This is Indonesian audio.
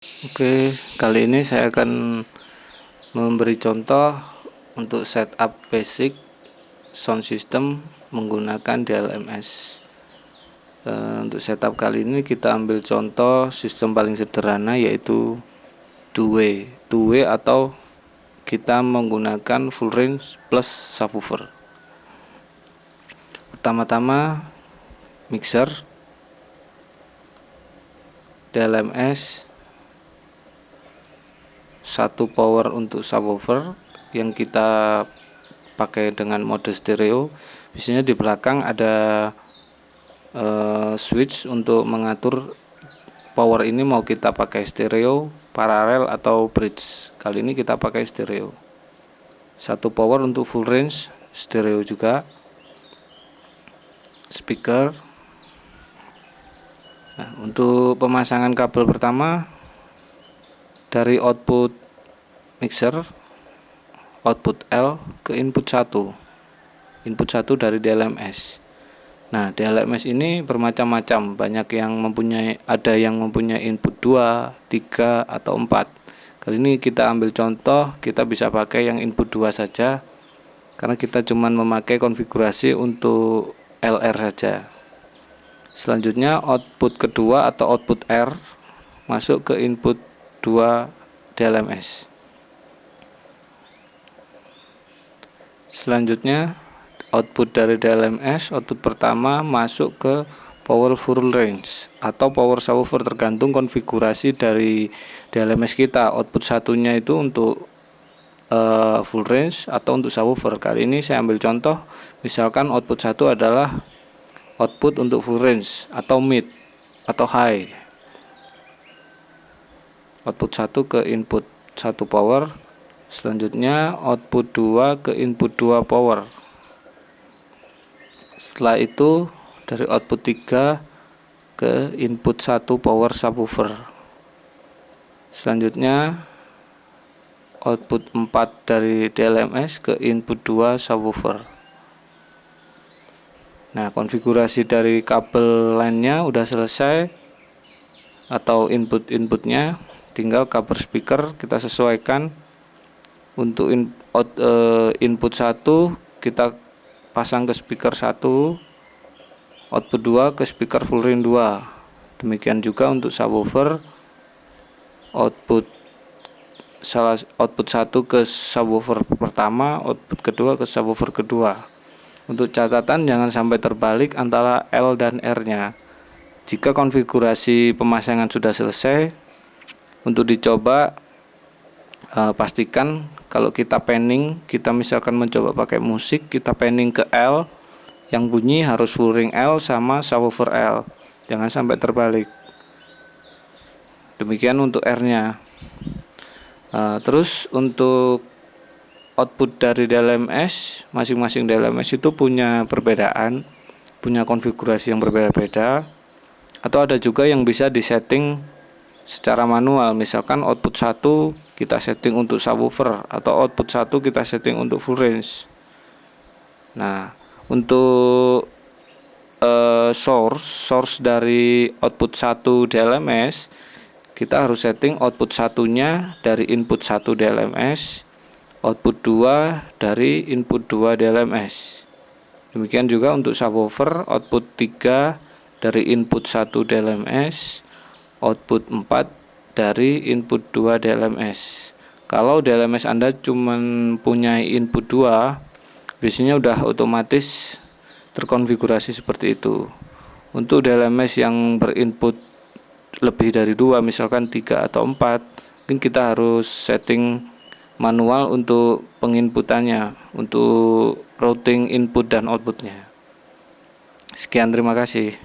Oke, kali ini saya akan memberi contoh untuk setup basic sound system menggunakan DLMS. Untuk setup kali ini kita ambil contoh sistem paling sederhana, yaitu two-way atau kita menggunakan full range plus subwoofer. Pertama-tama mixer DLMS, satu power untuk subwoofer yang kita pakai dengan mode stereo. Biasanya di belakang ada switch untuk mengatur power ini mau kita pakai stereo, paralel atau bridge. Kali ini kita pakai stereo. Satu power untuk full range stereo juga. Speaker. Nah, untuk pemasangan kabel pertama, dari output mixer, output L ke input 1 dari DLMS. Nah, DLMS ini bermacam-macam, banyak yang ada yang mempunyai input 2, 3 atau 4. Kali ini kita ambil contoh, kita bisa pakai yang input 2 saja karena kita cuma memakai konfigurasi untuk LR saja. Selanjutnya output kedua atau output R masuk ke input 2 DLMS. Selanjutnya output dari DLMS, output pertama masuk ke power full range atau power subwoofer, tergantung konfigurasi dari DLMS kita. Output satunya itu untuk full range atau untuk subwoofer. Kali ini saya ambil contoh, misalkan output 1 adalah output untuk full range atau mid atau high. Output 1 ke input 1 power. Selanjutnya output 2 ke input 2 power. Setelah itu dari output 3 ke input 1 power subwoofer. Selanjutnya output 4 dari DLMS ke input 2 subwoofer. Nah, konfigurasi dari kabel lainnya udah selesai atau inputnya, tinggal cover speaker kita sesuaikan. Untuk input 1 kita pasang ke speaker 1, output 2 ke speaker full range 2. Demikian juga untuk subwoofer, output 1 ke subwoofer pertama, output kedua ke subwoofer kedua. Untuk catatan, jangan sampai terbalik antara L dan R-nya. Jika konfigurasi pemasangan sudah selesai, untuk dicoba pastikan kalau kita panning, kita misalkan mencoba pakai musik, kita panning ke L, yang bunyi harus full ring L sama subwoofer L, jangan sampai terbalik. Demikian untuk R-nya. Terus untuk output dari DLMS, masing-masing DLMS itu punya perbedaan, punya konfigurasi yang berbeda-beda, atau ada juga yang bisa disetting secara manual. Misalkan output 1 kita setting untuk subwoofer, atau output 1 kita setting untuk full range. Nah, untuk source dari output 1 DLMS, kita harus setting output satunya dari input 1 DLMS, output 2 dari input 2 DLMS. Demikian juga untuk subwoofer, output 3 dari input 1 DLMS, output 4 dari input 2 DLMS. Kalau DLMS Anda cuma punya input 2, biasanya udah otomatis terkonfigurasi seperti itu. Untuk DLMS yang berinput lebih dari 2, misalkan 3 atau 4, mungkin kita harus setting manual untuk penginputannya, untuk routing input dan outputnya. Sekian, terima kasih.